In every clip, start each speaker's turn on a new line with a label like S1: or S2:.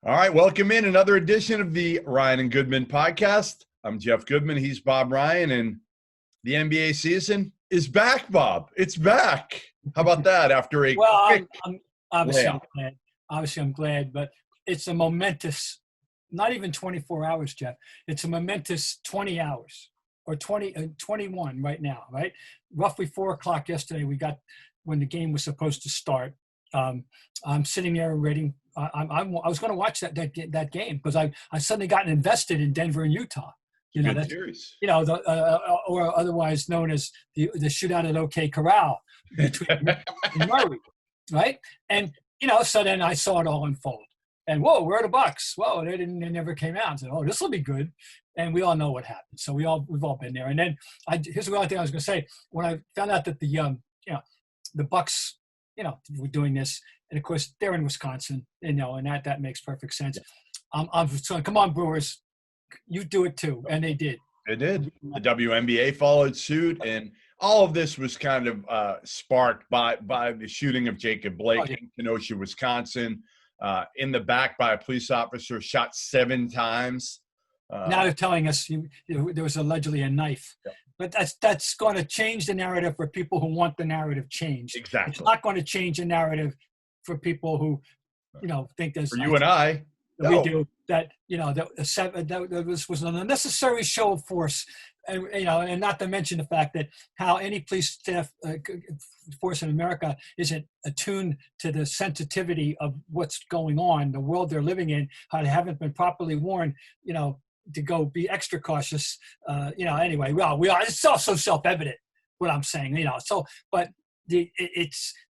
S1: All right, welcome in another edition of the Ryan and Goodman podcast. I'm Jeff Goodman. He's Bob Ryan, and the NBA season is back, Bob. It's back. How about that? After a quick
S2: I'm glad. Obviously, I'm glad, but it's a momentous, not even 24 hours, Jeff. It's a momentous 20 hours or 21 right now, right? Roughly 4 o'clock yesterday, we got when the game was supposed to start. I'm sitting there waiting. I was going to watch that game because I suddenly gotten invested in Denver and Utah. You know, that's series. You know, or otherwise known as the shootout at OK Corral between Murray, right? And you know, so then I saw it all unfold. And whoa, where are the Bucks? Whoa, they never came out. And said, oh, this will be good. And we all know what happened. So we've all been there. And then here's the other thing I was going to say. When I found out that the Bucks, were doing this, and of course they're in Wisconsin, and that makes perfect sense. I'm saying, come on, Brewers, you do it too, and they did.
S1: They did. The WNBA followed suit, and all of this was kind of sparked by the shooting of Jacob Blake in Kenosha, Wisconsin, in the back by a police officer, shot 7 times.
S2: Now they're telling us there was allegedly a knife. Yeah. But that's going to change the narrative for people who want the narrative changed.
S1: Exactly.
S2: It's not going to change the narrative for people who, think there's.
S1: For you and I.
S2: We do that. That was an unnecessary show of force, and not to mention the fact that how any police staff force in America isn't attuned to the sensitivity of what's going on, the world they're living in, how they haven't been properly warned, to go be extra cautious, anyway, it's also self-evident what I'm saying, but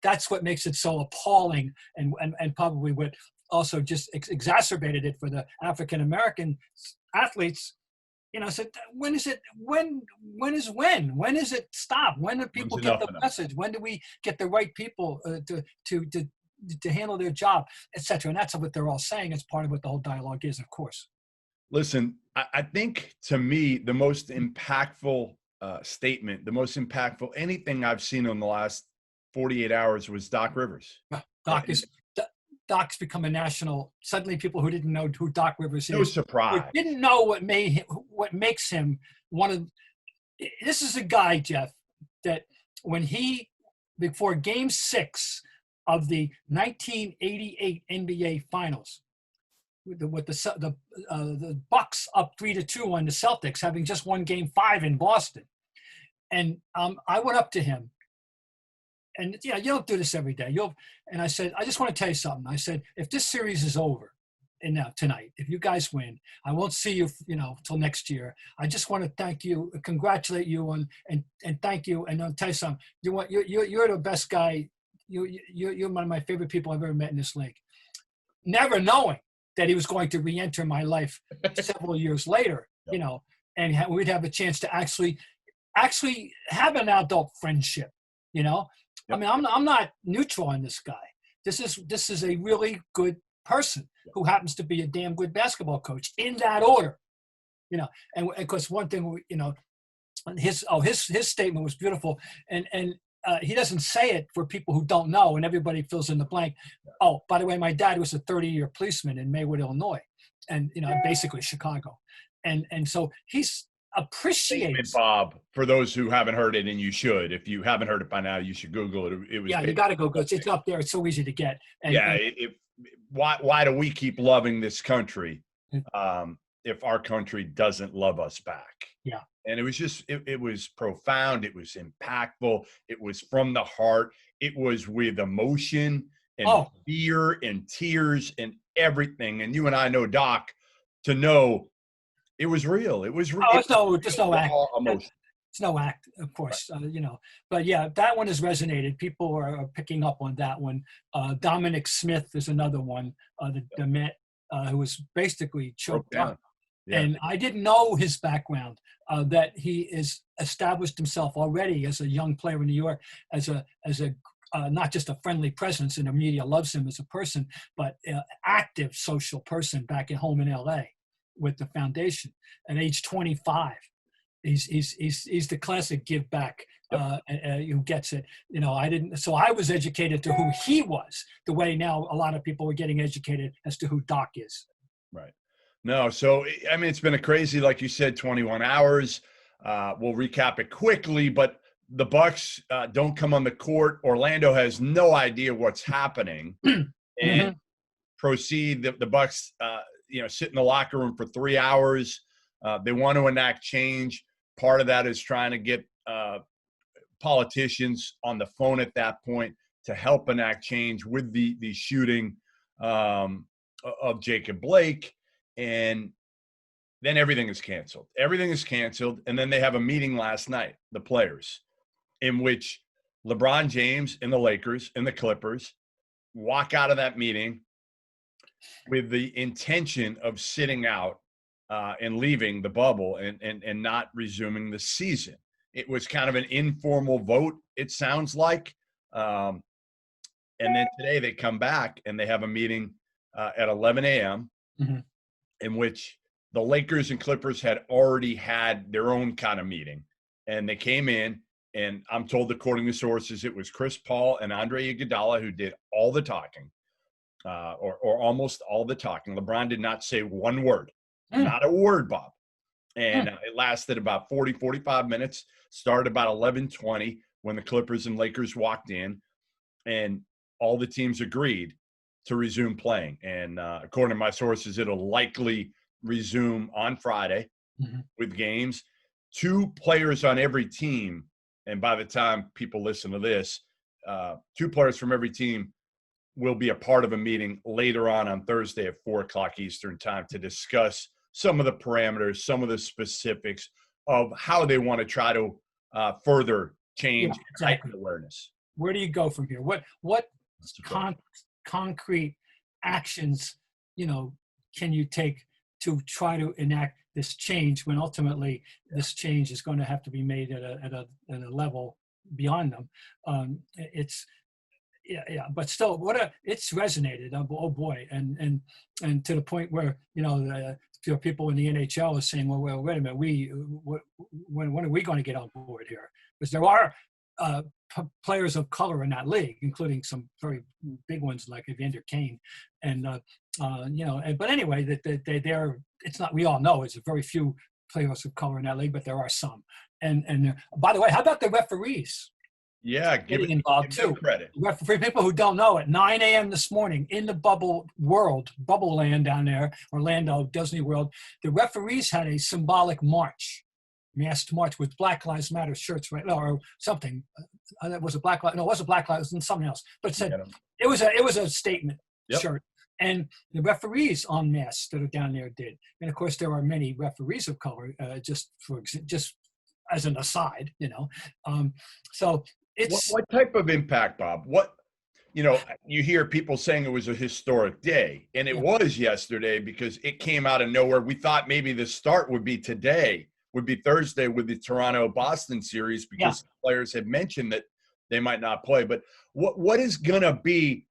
S2: that's what makes it so appalling and probably what also just exacerbated it for the African-American athletes, said, when is it stop? When do people get the message? When do we get the right people to handle their job, etc.? And that's what they're all saying. It's part of what the whole dialogue is, of course.
S1: Listen, I think to me, the most impactful statement, the most impactful anything I've seen in the last 48 hours was Doc Rivers.
S2: Doc's become a national. Suddenly, people who didn't know who Doc Rivers is,
S1: no surprise,
S2: didn't know what makes him one of. This is a guy, Jeff, that before Game 6 of the 1988 NBA Finals, with the Bucks up 3-2 on the Celtics, having just won Game 5 in Boston, and I went up to him, and you don't do this every day. And I said, I just want to tell you something. I said, if this series is over, and now tonight, if you guys win, I won't see you, till next year. I just want to thank you, congratulate you, and thank you, and I'll tell you something. You're the best guy. You're one of my favorite people I've ever met in this league. Never knowing that he was going to re-enter my life several years later, and we'd have a chance to actually have an adult friendship, Yep. I mean, I'm not neutral on this guy. This is a really good person who happens to be a damn good basketball coach in that order, and because one thing, his statement was beautiful, and he doesn't say it for people who don't know, and everybody fills in the blank. Oh, by the way, my dad was a 30-year policeman in Maywood, Illinois, and basically Chicago, and so he's appreciates.
S1: Bob, for those who haven't heard it, and you should, if you haven't heard it by now, you should Google it. It was
S2: you got to go. It's up there. It's so easy to get.
S1: Why do we keep loving this country if our country doesn't love us back?
S2: Yeah.
S1: And it was just, it was profound. It was impactful. It was from the heart. It was with emotion and fear and tears and everything. And you and I know Doc to know it was real. It was real.
S2: It's no act. Emotion. It's no act, of course, right. But yeah, that one has resonated. People are picking up on that one. Dominic Smith is another one, the Met, who was basically choked up. Yeah. And I didn't know his background, that he is established himself already as a young player in New York, as a not just a friendly presence, and the media loves him as a person, but active social person back at home in LA with the foundation at age 25. he's the classic give back who gets it. You know, I was educated to who he was, the way now a lot of people are getting educated as to who Doc is.
S1: Right. No, so I mean, it's been a crazy, like you said, 21 hours. We'll recap it quickly, but the Bucks don't come on the court. Orlando has no idea what's happening, and proceed. The Bucks, sit in the locker room for 3 hours. They want to enact change. Part of that is trying to get politicians on the phone at that point to help enact change with the shooting of Jacob Blake. And then everything is canceled. Everything is canceled. And then they have a meeting last night, the players, in which LeBron James and the Lakers and the Clippers walk out of that meeting with the intention of sitting out and leaving the bubble and not resuming the season. It was kind of an informal vote, it sounds like. And then today they come back and they have a meeting at 11 a.m. In which the Lakers and Clippers had already had their own kind of meeting. And they came in, and I'm told, according to sources, it was Chris Paul and Andre Iguodala who did all the talking, or almost all the talking. LeBron did not say one word, not a word, Bob. And it lasted about 45 minutes, started about 11:20 when the Clippers and Lakers walked in, and all the teams agreed to resume playing. And according to my sources, it'll likely resume on Friday with games. 2 players on every team, and by the time people listen to this, 2 players from every team will be a part of a meeting later on Thursday at 4 o'clock Eastern time to discuss some of the parameters, some of the specifics of how they want to try to further change and heighten awareness.
S2: Where do you go from here? What concrete actions, can you take to try to enact this change when ultimately this change is going to have to be made at a level beyond them? But still, it's resonated. Oh boy, and to the point where people in the NHL are saying, well, wait a minute, when are we going to get on board here? Because there are players of color in that league, including some very big ones like Evander Kane, and but anyway, they're it's not. We all know it's very few players of color in that league, but there are some. And by the way, how about the referees?
S1: Yeah,
S2: getting involved too.
S1: Credit.
S2: For people who don't know, at 9 a.m. this morning in the bubble land down there, Orlando, Disney World, the referees had a symbolic march. Masked march with Black Lives Matter shirts, right? Or something. It was a Black Lives. No, it wasn't Black Lives. It was something else. But it said it was a statement shirt. And the referees en masse that are down there did. And of course, there are many referees of color. Just as an aside, So it's
S1: what type of impact, Bob? You hear people saying it was a historic day, and it was yesterday because it came out of nowhere. We thought maybe the start would be today. Would be Thursday with the Toronto-Boston series because players had mentioned that they might not play. But what is going to be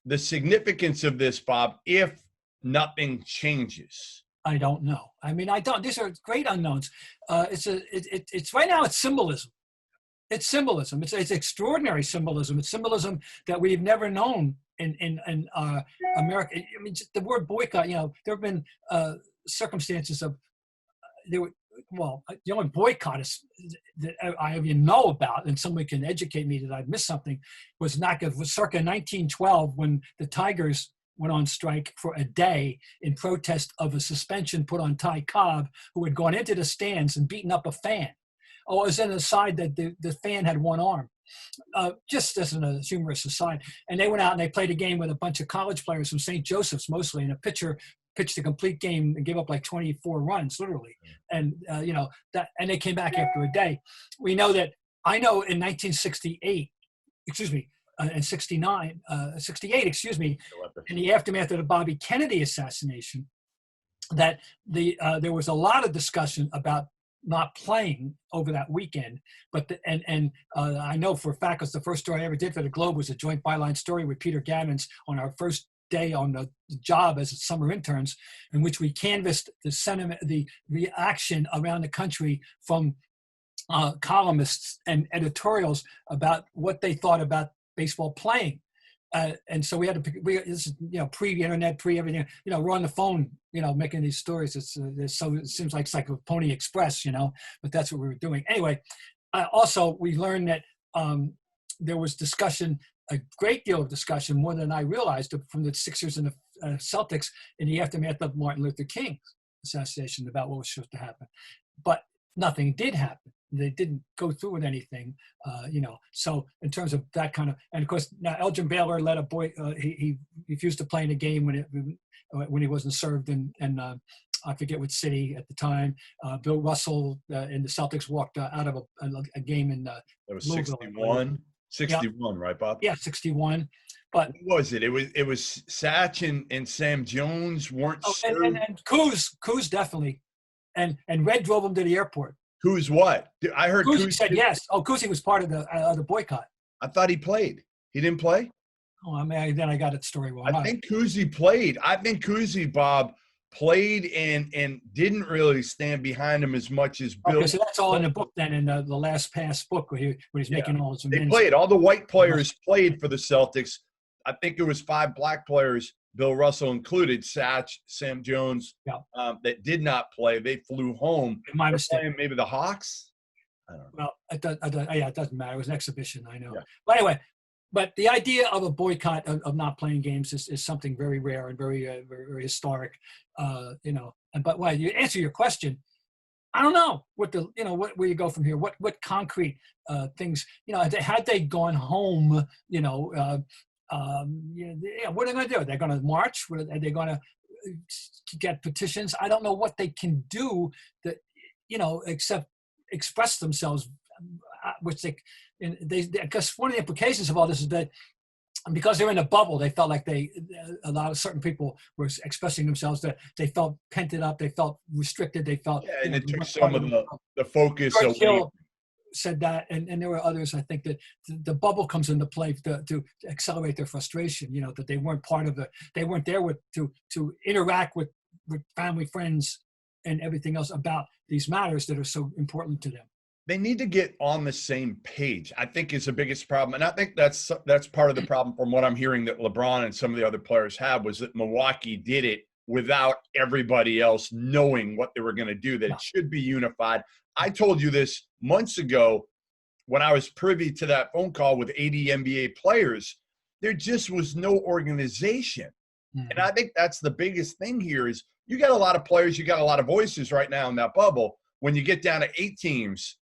S1: the significance of this, Bob, if nothing changes?
S2: I don't know. I mean, I don't. These are great unknowns. It's right now. It's symbolism. It's symbolism. It's extraordinary symbolism. It's symbolism that we've never known in America. I mean, the word boycott. There have been circumstances of there were. Well, the only boycott that I even know about, and someone can educate me that I've missed something, was circa 1912 when the Tigers went on strike for a day in protest of a suspension put on Ty Cobb, who had gone into the stands and beaten up a fan. Oh, it was an aside that the fan had one arm, just as a humorous aside. And they went out and they played a game with a bunch of college players from St. Joseph's mostly, and a pitcher pitched a complete game and gave up like 24 runs, literally. And, and they came back after a day. I know in 1968, and 68, in the aftermath of the Bobby Kennedy assassination, that there was a lot of discussion about not playing over that weekend. But I know for a fact, because the first story I ever did for the Globe was a joint byline story with Peter Gammons on our first day on the job as summer interns, in which we canvassed the sentiment, the reaction around the country from columnists and editorials about what they thought about baseball playing. And so we had to pick, this is, pre-internet, pre-everything, we're on the phone, making these stories. So it seems like it's like a Pony Express, but that's what we were doing. Anyway, also we learned that there was discussion, a great deal of discussion, more than I realized, from the Sixers and the Celtics in the aftermath of Martin Luther King's assassination about what was supposed to happen. But nothing did happen. They didn't go through with anything, So in terms of that kind of, and of course now Elgin Baylor let a boy. He refused to play in a game when he wasn't served, and I forget what city at the time. Bill Russell and the Celtics walked out of a game in.
S1: It was 61. 61, right, Bob?
S2: Yeah, 61. But
S1: what was it? It was Satch and Sam Jones weren't served.
S2: And Kuz definitely, and Red drove him to the airport.
S1: Kuz what? I heard
S2: Kuz said yes. Oh, Kuz was part of the boycott.
S1: I thought he played. He didn't play?
S2: Oh, I mean, then I got it story wrong.
S1: I think Kuzi played. I think Kuzi, Bob, played and didn't really stand behind him as much as Bill.
S2: Okay, so that's all in the book then, in the Last Pass book where he's making all his amends.
S1: They played. All the white players played for the Celtics. I think it was 5 black players, Bill Russell included, Satch, Sam Jones, that did not play. They flew home.
S2: My mistake.
S1: Maybe the Hawks? I don't know.
S2: Well, it doesn't matter. It was an exhibition, I know.
S1: Yeah.
S2: But anyway, the idea of a boycott of not playing games is something very rare and very, very historic, But when you answer your question, I don't know where you go from here. What concrete things, had they gone home, what are they going to do? They're going to march? Are they going to get petitions? I don't know what they can do that, except express themselves, which they because one of the implications of all this is that because they're in a bubble, they felt like a lot of certain people were expressing themselves, that they felt pent up, they felt restricted, they felt.
S1: Yeah, and it took some of the focus away.
S2: Said that, and there were others. I think that the bubble comes into play to accelerate their frustration. That they weren't part of they weren't there to interact with family, friends, and everything else about these matters that are so important to them.
S1: They need to get on the same page, I think, is the biggest problem. And I think that's part of the problem from what I'm hearing that LeBron and some of the other players have, was that Milwaukee did it without everybody else knowing what they were going to do, that it should be unified. I told you this months ago when I was privy to that phone call with 80 NBA players. There just was no organization. Mm-hmm. And I think that's the biggest thing here is you got a lot of players, you got a lot of voices right now in that bubble. When you get down to 8 teams,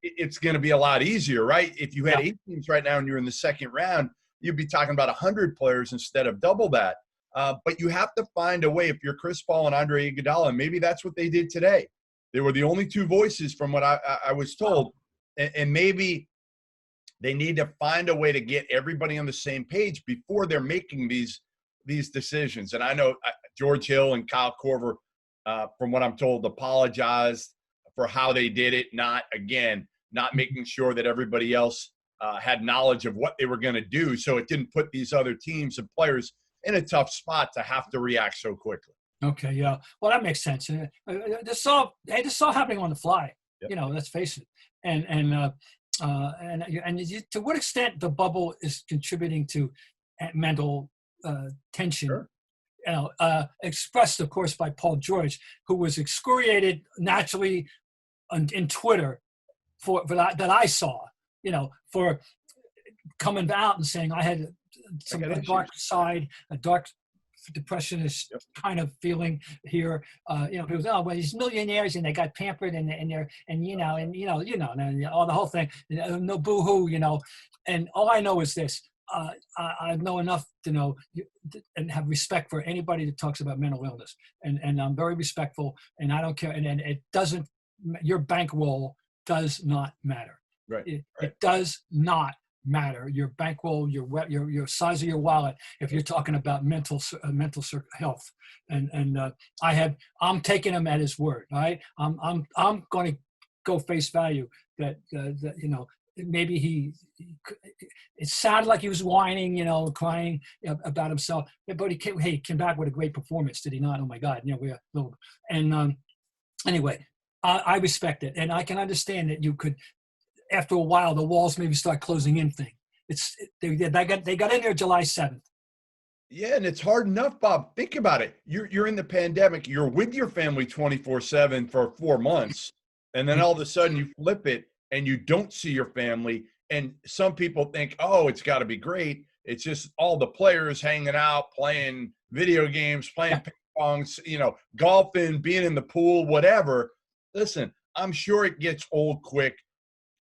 S1: it's going to be a lot easier, right? If you had 8 teams right now and you're in the second round, you'd be talking about 100 players instead of double that. But you have to find a way. If you're Chris Paul and Andre Iguodala, and maybe that's what they did today. They were the only 2 voices from what I was told. And maybe they need to find a way to get everybody on the same page before they're making these decisions. And I know George Hill and Kyle Korver, from what I'm told, apologized for how they did it, not making sure that everybody else had knowledge of what they were going to do, so it didn't put these other teams and players in a tough spot to have to react so quickly.
S2: Okay, yeah. Well, that makes sense. This is all happening on the fly. Yep. Let's face it. And to what extent the bubble is contributing to mental tension. Sure. Expressed, of course, by Paul George, who was excoriated naturally in Twitter for that I saw, for coming out and saying I had a dark side, a dark depressionist kind of feeling here. People say, oh, well, these millionaires and they got pampered and all the whole thing, no boo-hoo, and all I know is this. I know enough to know and have respect for anybody that talks about mental illness, and I'm very respectful, and I don't care. And it doesn't. Your bankroll does not matter.
S1: Right.
S2: It does not matter. Your bankroll, your size of your wallet. If you're talking about mental health, and I'm taking him at his word. All right. I'm going to go face value that maybe it sounded like he was whining, crying about himself, but he came back with a great performance, did he not? Oh my God. Anyway, I respect it, and I can understand that you could, after a while, the walls maybe start closing in thing. They got in there July 7th.
S1: Yeah, and it's hard enough, Bob. Think about it. You're in the pandemic. You're with your family 24/7 for 4 months, and then all of a sudden you flip it and you don't see your family. And some people think, oh, it's got to be great. It's just all the players hanging out, playing video games, playing ping pong, golfing, being in the pool, whatever. Listen, I'm sure it gets old quick.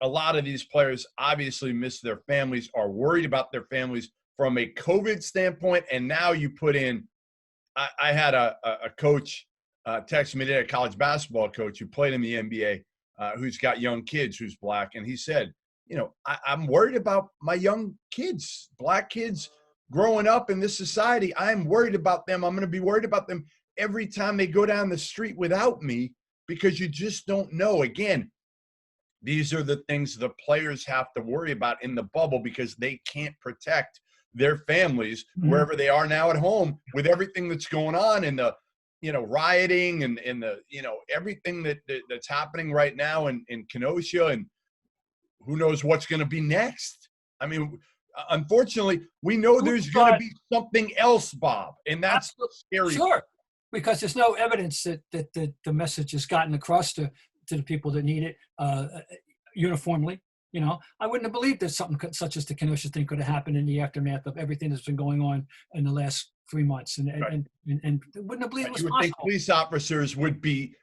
S1: A lot of these players obviously miss their families, are worried about their families from a COVID standpoint. And now you put in, I had a coach text me today, a college basketball coach who played in the NBA, who's got young kids, who's Black. And he said, I'm worried about my young kids, Black kids growing up in this society. I'm worried about them. I'm going to be worried about them every time they go down the street without me, because you just don't know. Again, these are the things the players have to worry about in the bubble, because they can't protect their families wherever they are now at home, with everything that's going on in the, rioting and the, everything that's happening right now in Kenosha, and who knows what's going to be next. I mean, unfortunately, we know there's going to be something else, Bob, and that's scary.
S2: Sure, because there's no evidence that the message has gotten across to the people that need it uniformly. I wouldn't have believed that something such as the Kenosha thing could have happened in the aftermath of everything that's been going on in the last 3 months, and wouldn't have believed it was
S1: you would
S2: possible.
S1: think police officers would be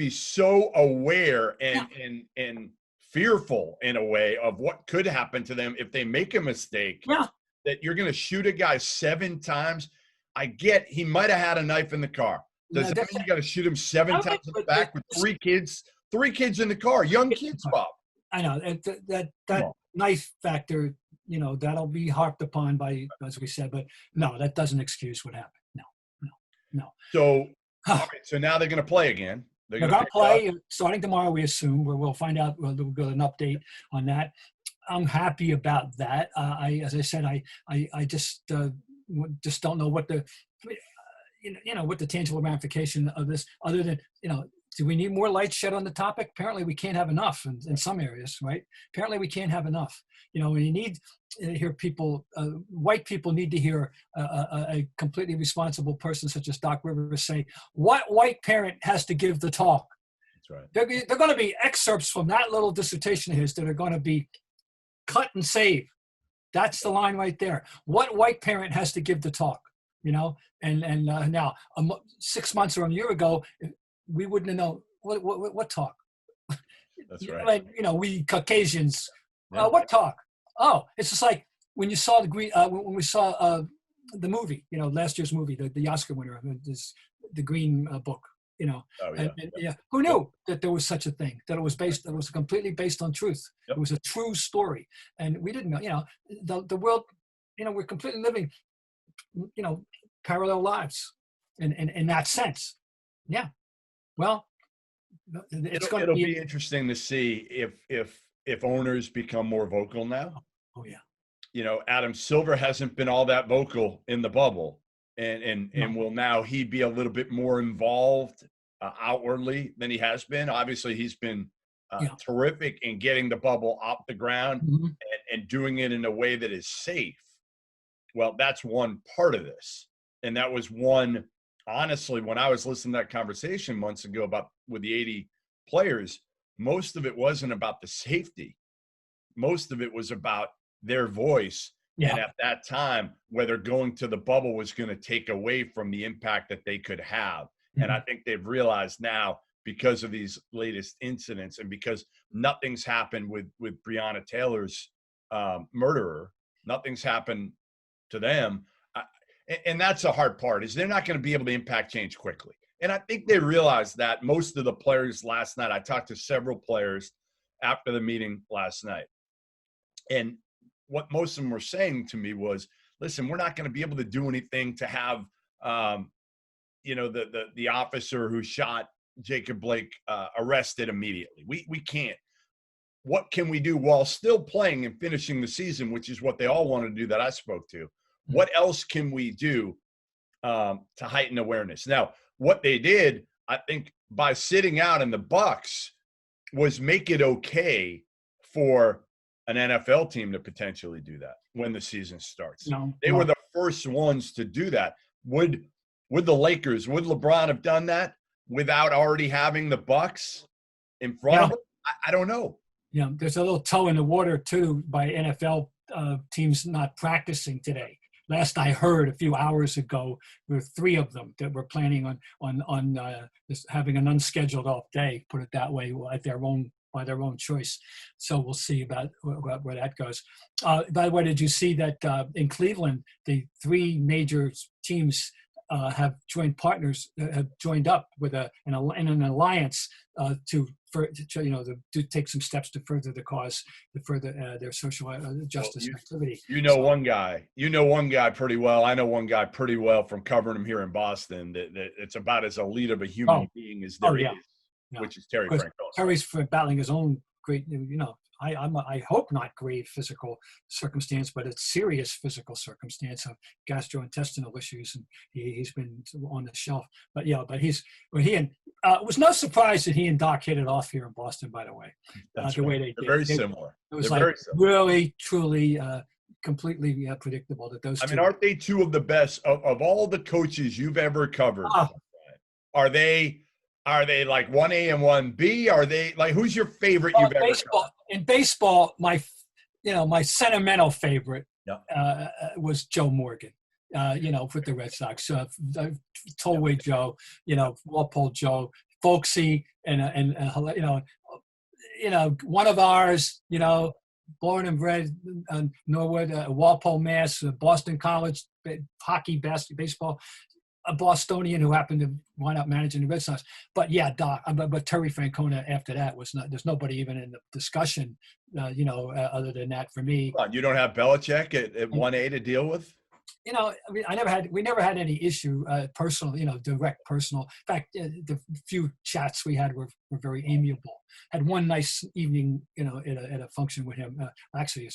S1: so aware and fearful in a way of what could happen to them if they make a mistake.
S2: Yeah,
S1: that you're going to shoot a guy 7 times. I get he might have had a knife in the car. Does that mean you got to shoot him 7 times in the back with 3 kids? 3 kids in the car, young kids, Bob.
S2: I know that knife factor, that'll be harped upon by, as we said, but no, that doesn't excuse what happened. No.
S1: So, all right, so now they're going to play again.
S2: They're going to play starting tomorrow, we assume, where we'll find out. We'll get an update on that. I'm happy about that. As I said, I just don't know what the, what the tangible ramification of this, other than, do we need more light shed on the topic? Apparently we can't have enough in some areas, right? Apparently we can't have enough. When you need to hear people, white people need to hear a completely responsible person such as Doc Rivers say, what white parent has to give the talk?
S1: That's right.
S2: They're going to be excerpts from that little dissertation of his that are going to be cut and saved. That's the line right there. What white parent has to give the talk? And now 6 months or a year ago, we wouldn't have known what talk.
S1: That's right.
S2: Like, we Caucasians, what talk? Oh, it's just like when you saw when we saw the movie, last year's movie, the Oscar winner, the Green Book.
S1: Oh, yeah.
S2: And who knew that there was such a thing? That it was completely based on truth. Yep. It was a true story, and we didn't know. The world, we're completely living, parallel lives, in that sense. Yeah. Well,
S1: it'll be interesting to see if owners become more vocal now.
S2: Oh yeah.
S1: Adam Silver hasn't been all that vocal in the bubble, and will now he be a little bit more involved outwardly than he has been? Obviously, he's been terrific in getting the bubble off the ground and doing it in a way that is safe. Well, that's one part of this, and that was one. Honestly, when I was listening to that conversation months ago with the 80 players, most of it wasn't about the safety. Most of it was about their voice. Yeah. And at that time, whether going to the bubble was going to take away from the impact that they could have. Mm-hmm. And I think they've realized now, because of these latest incidents and because nothing's happened with Breonna Taylor's murderer, nothing's happened to them. And that's the hard part, is they're not going to be able to impact change quickly. And I think they realized that. Most of the players last night, I talked to several players after the meeting last night. And what most of them were saying to me was, listen, we're not going to be able to do anything to have, the officer who shot Jacob Blake arrested immediately. We can't. What can we do while still playing and finishing the season, which is what they all want to do that I spoke to? What else can we do to heighten awareness? Now, what they did I think by sitting out in the Bucks was make it okay for an NFL team to potentially do that when the season starts. They were the first ones to do that. Would the Lakers, would LeBron have done that without already having the Bucks in front of them? I don't know.
S2: Yeah, there's a little toe in the water too by NFL teams not practicing today. Last I heard a few hours ago, there were 3 of them that were planning on having an unscheduled off day, put it that way, by their own choice. So we'll see about where that goes. By the way, did you see that in Cleveland, the 3 major teams have joined up with an alliance to take some steps to further the cause, to further their social justice activity.
S1: You know one guy pretty well. I know one guy pretty well from covering him here in Boston. That it's about as elite of a human being as there is, which is Terry Francona.
S2: Terry's battling his own great, I hope not grave physical circumstance, but it's serious physical circumstance of gastrointestinal issues, and he's been on the shelf. But it was no surprise that he and Doc hit it off here in Boston. By the way,
S1: That's
S2: the
S1: right.
S2: way they
S1: They're
S2: did.
S1: very similar.
S2: It was really, truly, completely predictable that those.
S1: I mean, aren't they 2 of the best of all the coaches you've ever covered? Are they like 1A and 1B? Are they like, who's your favorite you've ever covered?
S2: In baseball, my sentimental favorite was Joe Morgan. With the Red Sox, Tollway Joe, Walpole Joe, folksy, and one of ours, born and bred in Norwood, Walpole, Mass, Boston College, hockey, baseball. A Bostonian who happened to wind up managing the Red Sox. But Doc, but Terry Francona after that was not, there's nobody even in the discussion, other than that for me.
S1: You don't have Belichick at 1A to deal with?
S2: We never had any issue, personal, direct personal. In fact, the few chats we had were very amiable. Had one nice evening, at a function with him. Actually,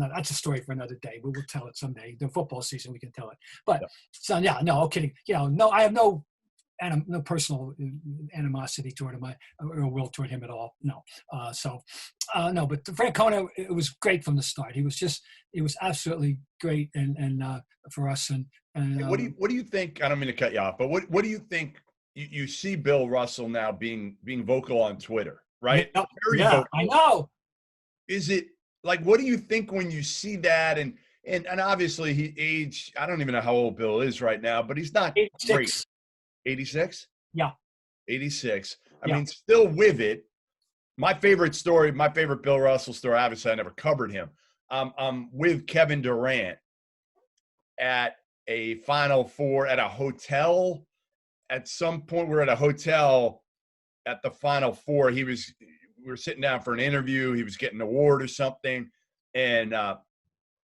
S2: that's a story for another day. We'll tell it someday. The football season, we can tell it. But no kidding. No, I have no personal animosity toward him or will toward him at all. No. No. But Francona, it was great from the start. He was absolutely great and for us. And
S1: what do you think? I don't mean to cut you off, but what do you think? You see Bill Russell now being vocal on Twitter, right? Very vocal.
S2: I know.
S1: Is it? Like, what do you think when you see that? And obviously I don't even know how old Bill is right now, but he's not
S2: 86.
S1: Great. 86?
S2: Yeah.
S1: 86. I mean, still with it. My favorite Bill Russell story, obviously I never covered him. I'm with Kevin Durant at a Final Four at a hotel. At some point, we're at a hotel at the Final Four. We were sitting down for an interview. He was getting an award or something. And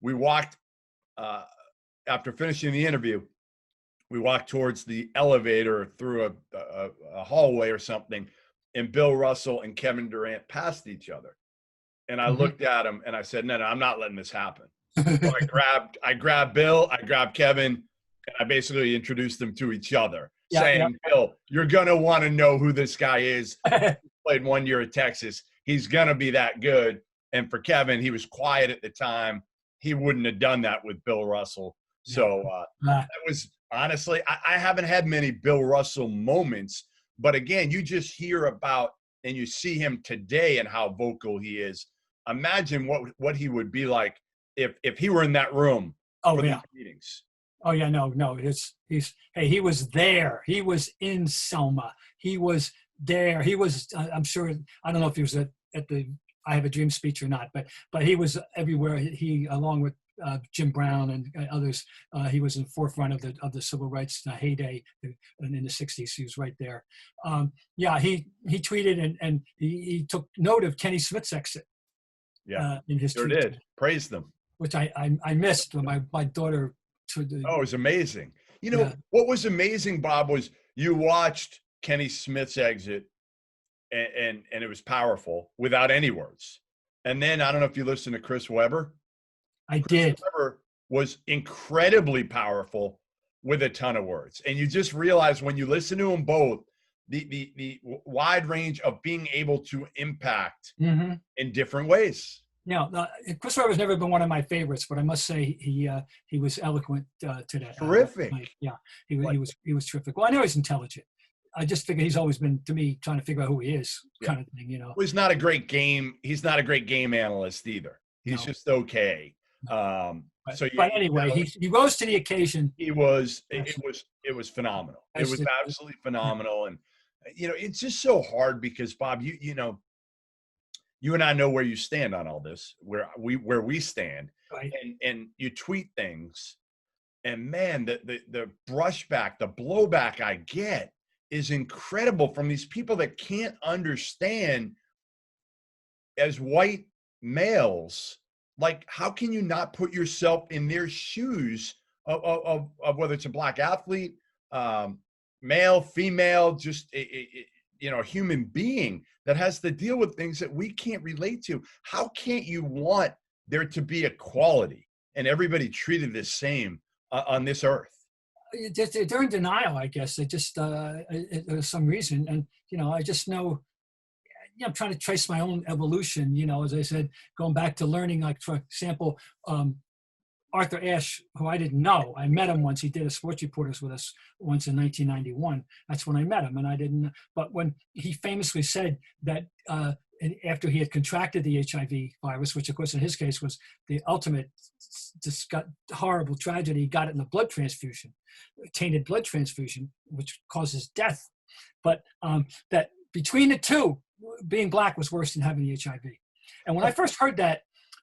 S1: we walked, after finishing the interview, we walked towards the elevator through a hallway or something. And Bill Russell and Kevin Durant passed each other. And I looked at him and I said, no, I'm not letting this happen. So I grabbed Bill, I grabbed Kevin, and I basically introduced them to each other, saying, Bill, you're going to want to know who this guy is. Played 1 year at Texas. He's going to be that good. And for Kevin, he was quiet at the time. He wouldn't have done that with Bill Russell. So that was honestly, I haven't had many Bill Russell moments. But again, you just hear about and you see him today and how vocal he is. Imagine what he would be like if he were in that room for these meetings.
S2: Oh yeah, no. He was there. He was in Selma. He was there. He was. I'm sure. I don't know if he was at the I Have a Dream speech or not, but he was everywhere. He along with Jim Brown and others. He was in the forefront of the civil rights heyday in the 60s. He was right there. He tweeted and he took note of Kenny Smith's exit. In his
S1: sure
S2: tweet,
S1: did. Praised them,
S2: which I missed when my daughter.
S1: It was amazing. What was amazing, Bob, was you watched Kenny Smith's exit, and it was powerful without any words. And then I don't know if you listened to Chris Webber.
S2: I did.
S1: Chris Webber was incredibly powerful with a ton of words. And you just realize when you listen to them both the wide range of being able to impact
S2: Mm-hmm.
S1: in different ways.
S2: Yeah, Chris Webber's never been one of my favorites, but I must say he was eloquent today.
S1: Terrific.
S2: Yeah, he was terrific. Well, I know he's intelligent. I just figure he's always been, to me, trying to figure out who he is, kind of thing, you know.
S1: Well, he's not a great game analyst either. He's just okay.
S2: But anyway, he rose to the occasion.
S1: It was phenomenal. It was absolutely phenomenal. And it's just so hard because, Bob, you and I know where you stand on all this, where we stand,
S2: right.
S1: and you tweet things, and man, the brushback, the blowback I get is incredible from these people that can't understand, as white males, like, how can you not put yourself in their shoes of whether it's a black athlete, male, female, just a human being that has to deal with things that we can't relate to. How can't you want there to be equality and everybody treated the same on this earth?
S2: They're in denial, I guess. They just, there's some reason. And, I just know, I'm trying to trace my own evolution, as I said, going back to learning, like, for example, Arthur Ashe, who I didn't know. I met him once. He did a Sports Reporters with us once in 1991. That's when I met him, and I didn't. But when he famously said that after he had contracted the HIV virus, which of course in his case was the ultimate horrible tragedy, he got it in a blood transfusion, tainted blood transfusion, which causes death. But that between the two, being black was worse than having the HIV. And when I first heard that,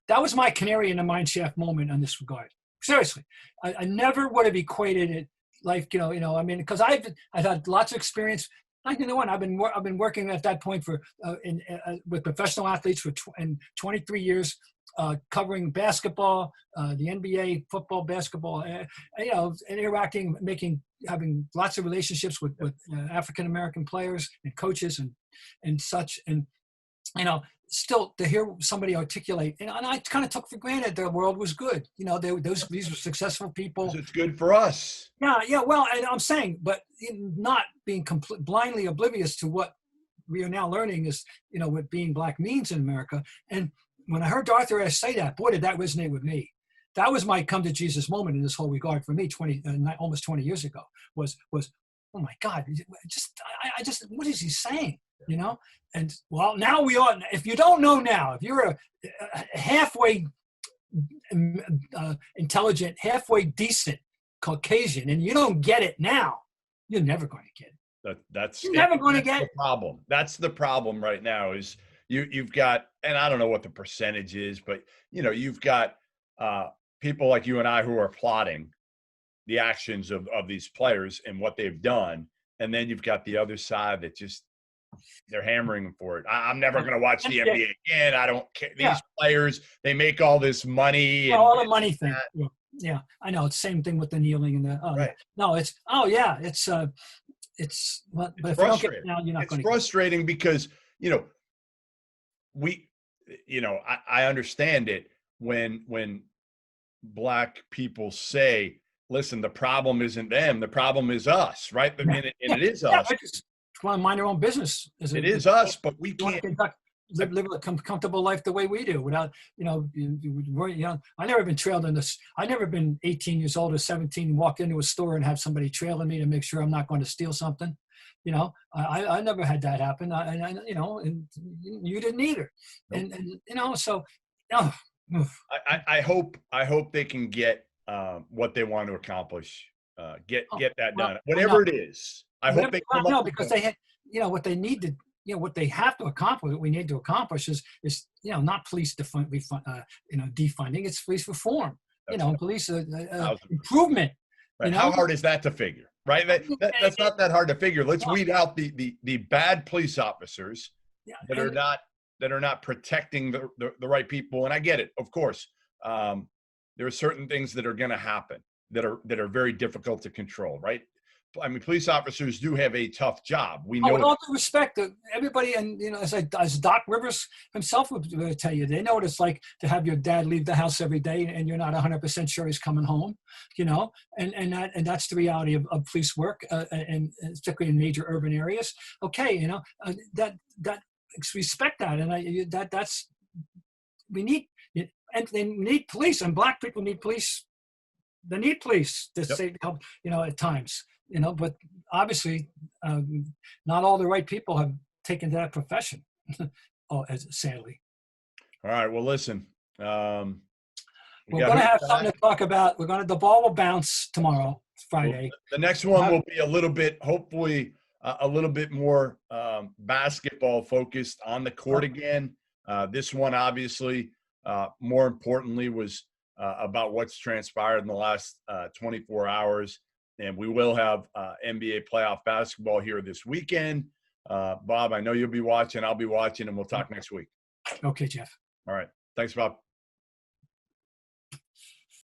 S2: that was my canary in the mine shaft moment on this regard. Seriously, I never would have equated it like, I mean, because I've had lots of experience. Like, I've been working at that point for with professional athletes for 23 years, covering basketball, the NBA, football, basketball, and interacting, having lots of relationships with African American players and coaches and such, and still to hear somebody articulate, and I kind of took for granted their world was good. These were successsucul people.
S1: It's good for us.
S2: Yeah. Well, and I'm saying, but not being blindly oblivious to what we are now learning is, what being black means in America. And when I heard Arthur Ashe say that, boy, did that resonate with me. That was my come to Jesus moment in this whole regard for me. Almost 20 years ago was oh my God, I just what is he saying? And well, now we are. If you don't know now, if you're a halfway intelligent, halfway decent Caucasian, and you don't get it now, you're never going to get it.
S1: That's
S2: never going to get
S1: the problem. That's the problem right now. Is you've got, and I don't know what the percentage is, but you've got people like you and I who are plotting the actions of these players and what they've done, and then you've got the other side that just. They're hammering them for it. I'm never going to watch the NBA again. I don't care. These players, they make all this money.
S2: And all the money thing. Yeah, I know. It's the same thing with the kneeling and the.
S1: Right.
S2: No, it's. Oh yeah, it's. But if you don't get it now, you're not going to.
S1: It's frustrating because I understand it when black people say, "Listen, the problem isn't them. The problem is us." Right, and it is us.
S2: Want to mind their own business.
S1: It is us, but we can't
S2: live a comfortable life the way we do without, I never been trailed in this. I never been 18 years old or 17 and walk into a store and have somebody trailing me to make sure I'm not going to steal something. I never had that happen. And you didn't either. Nope. And so. Oh.
S1: I hope they can get what they want to accomplish. Get that done. Whatever it is. I hope they come up
S2: because they had, what they need to, what they have to accomplish, what we need to accomplish is not police defunding, it's police reform, police improvement.
S1: Right. How hard is that to figure? Right. That's not that hard to figure. Let's weed out the bad police officers that are not protecting the right people. And I get it, of course. There are certain things that are going to happen that are very difficult to control. Right. I mean, police officers do have a tough job. We
S2: Oh,
S1: know
S2: with all due respect, everybody, and as Doc Rivers himself would tell you, they know what it's like to have your dad leave the house every day, and you're not 100% sure he's coming home. And that's the reality of police work, and particularly in major urban areas. Okay, that respect that, and that's we need, and they need police, and Black people need police. They need police to say help, at times. But obviously, not all the right people have taken to that profession. Sadly.
S1: All right. Well, listen.
S2: We're going to have something to talk about. The ball will bounce tomorrow, Friday.
S1: Well, the next one will be a little bit, hopefully, a little bit more basketball focused on the court again. This one, obviously, more importantly, was about what's transpired in the last 24 hours. And we will have NBA playoff basketball here this weekend. Bob, I know you'll be watching. I'll be watching, and we'll talk next week.
S2: Okay, Jeff.
S1: All right. Thanks, Bob.